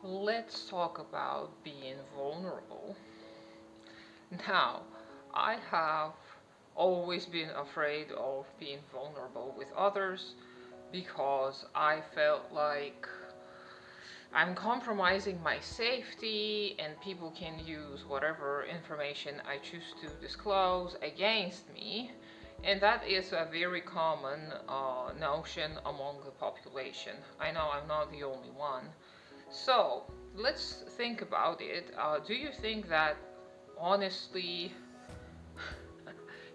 Let's talk about being vulnerable. Now, I have always been afraid of being vulnerable with others because I felt like I'm compromising my safety and people can use whatever information I choose to disclose against me. And that is a very common notion among the population. I know I'm not the only one. So let's think about it. Do you think that honestly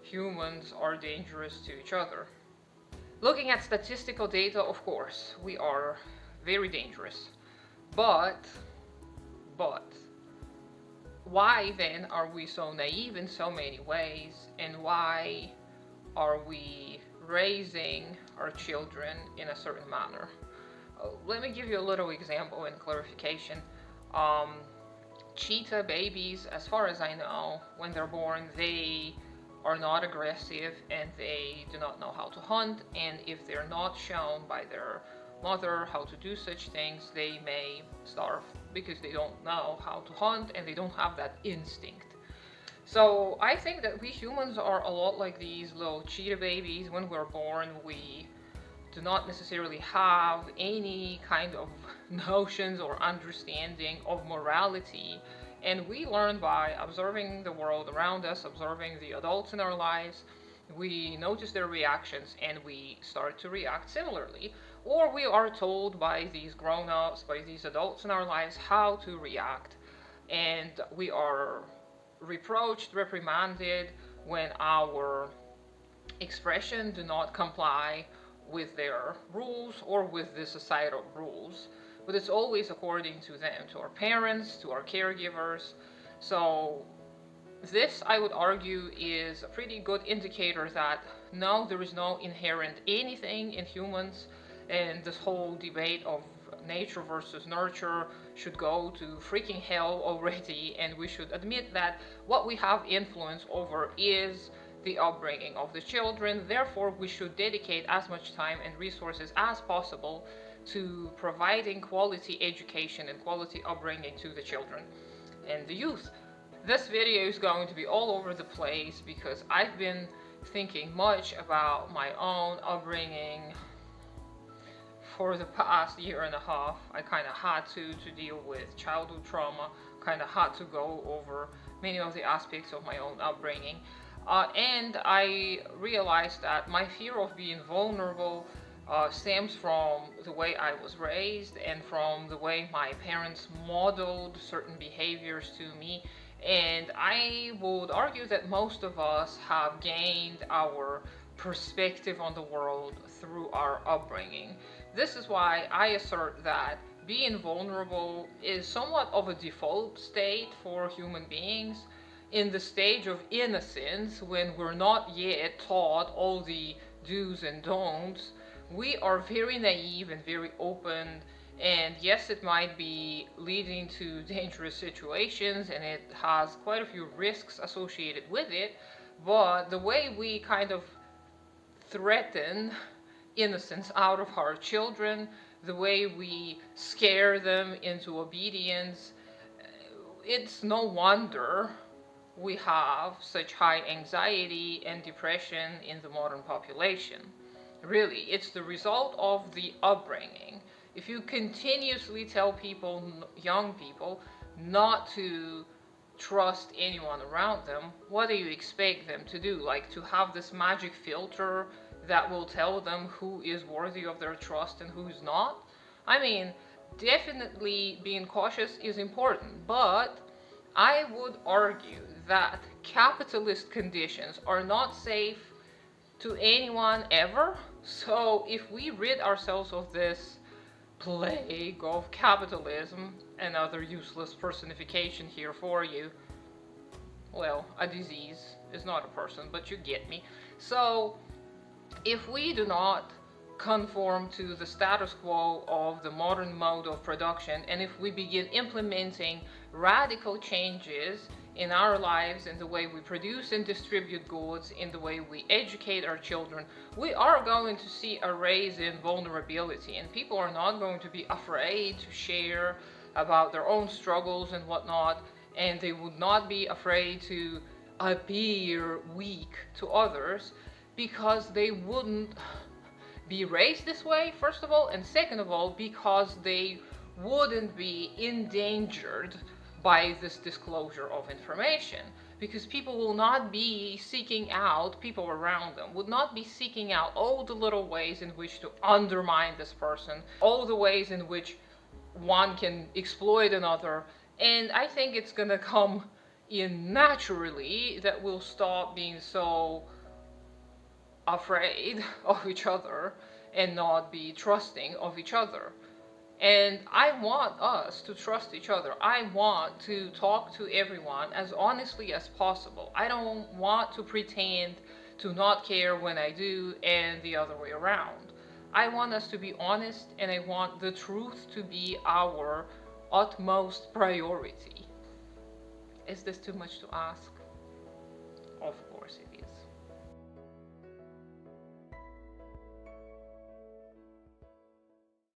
humans are dangerous to each other? Looking at statistical data, of course, we are very dangerous. But, but, why then are we so naive in so many ways? And why are we raising our children in a certain manner? Let me give you a little example and clarification. Um, Cheetah babies, as far as I know, when they're born, they are not aggressive and they do not know how to hunt. And if they're not shown by their mother how to do such things, they may starve because they don't know how to hunt and they don't have that instinct. So I think that we humans are a lot like these little cheetah babies. When we're born, we do not necessarily have any kind of notions or understanding of morality. And we learn by observing the world around us, observing the adults in our lives. We notice their reactions and we start to react similarly. Or we are told by these grown ups, by these adults in our lives, how to react. And we are reproached, reprimanded when our expression do not comply with their rules or with the societal rules, but it's always according to them, to our parents, to our caregivers. So this, I would argue, is a pretty good indicator that no, there is no inherent anything in humans, and this whole debate of nature versus nurture should go to freaking hell already, and we should admit that what we have influence over is the upbringing of the children. Therefore, we should dedicate as much time and resources as possible to providing quality education and quality upbringing to the children and the youth. This video is going to be all over the place because I've been thinking much about my own upbringing for the past year and a half. I kind of had to deal with childhood trauma, kind of had to go over many of the aspects of my own upbringing. And I realized that my fear of being vulnerable stems from the way I was raised and from the way my parents modeled certain behaviors to me. And I would argue that most of us have gained our perspective on the world through our upbringing. This is why I assert that being vulnerable is somewhat of a default state for human beings in the stage of innocence when we're not yet taught all the do's and don'ts. We are very naive and very open, and yes, it might be leading to dangerous situations and it has quite a few risks associated with it, but the way we kind of threaten innocence out of our children, the way we scare them into obedience, it's no wonder we have such high anxiety and depression in the modern population. Really, it's the result of the upbringing. If you continuously tell people, young people, not to trust anyone around them, what do you expect them to do? Like to have this magic filter that will tell them who is worthy of their trust and who's not? I mean, definitely being cautious is important, but I would argue that capitalist conditions are not safe to anyone ever. So if we rid ourselves of this plague of capitalism, another useless personification here for you, well, a disease is not a person, but you get me. So if we do not conform to the status quo of the modern mode of production, and if we begin implementing radical changes in our lives, in the way we produce and distribute goods, in the way we educate our children, we are going to see a rise in vulnerability, and people are not going to be afraid to share about their own struggles and whatnot, and they would not be afraid to appear weak to others because they wouldn't be raised this way, first of all, and second of all, because they wouldn't be endangered by this disclosure of information. Because people will not be seeking out, people around them would not be seeking out all the little ways in which to undermine this person, all the ways in which one can exploit another. And I think it's gonna come in naturally that we'll stop being so afraid of each other and not be trusting of each other. And I want us to trust each other. I want to talk to everyone as honestly as possible. I don't want to pretend to not care when I do and the other way around. I want us to be honest, and I want the truth to be our utmost priority. Is this too much to ask? Of course it is.